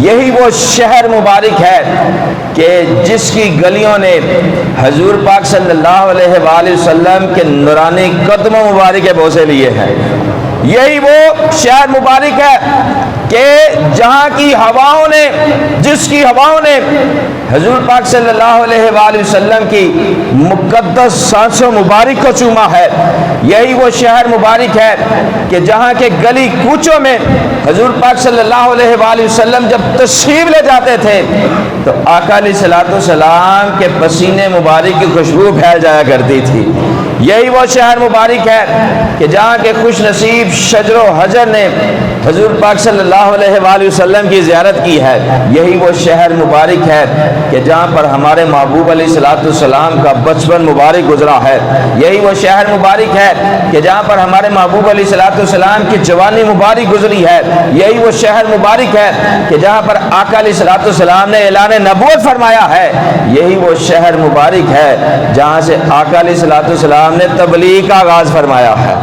یہی وہ شہر مبارک ہے کہ جس کی گلیوں نے حضور پاک صلی اللہ علیہ وآلہ وسلم کے نورانی قدموں مبارک بوسے لیے ہیں۔ یہی وہ شہر مبارک ہے کہ جہاں کی ہواؤں نے، جس کی ہواؤں نے حضور پاک صلی اللہ علیہ وآلہ وسلم کی مقدس سانسوں مبارک کو چوما ہے۔ یہی وہ شہر مبارک ہے کہ جہاں کے گلی کوچوں میں حضور پاک صلی اللہ علیہ وآلہ وسلم جب تشریف لے جاتے تھے تو آقا علیہ الصلوۃ والسلام کے پسینے مبارک کی خوشبو پھیل جایا کرتی تھی۔ یہی وہ شہر مبارک ہے کہ جہاں کے خوش نصیب شجر و حجر نے حضور پاک صلی اللہ علیہ وآلہ وسلم کی زیارت کی ہے۔ یہی وہ شہر مبارک ہے کہ جہاں پر ہمارے محبوب علیہ الصلوۃ والسلام کا بچپن مبارک گزرا ہے۔ یہی وہ شہر مبارک ہے کہ جہاں پر ہمارے محبوب علیہ الصلوۃ والسلام کی جوانی مبارک گزری ہے۔ یہی وہ شہر مبارک ہے کہ جہاں پر آقا علیہ الصلوۃ والسلام نے اعلان نبوت فرمایا ہے۔ یہی وہ شہر مبارک ہے جہاں سے آقا علیہ الصلوۃ والسلام نے تبلیغ کا آغاز فرمایا ہے۔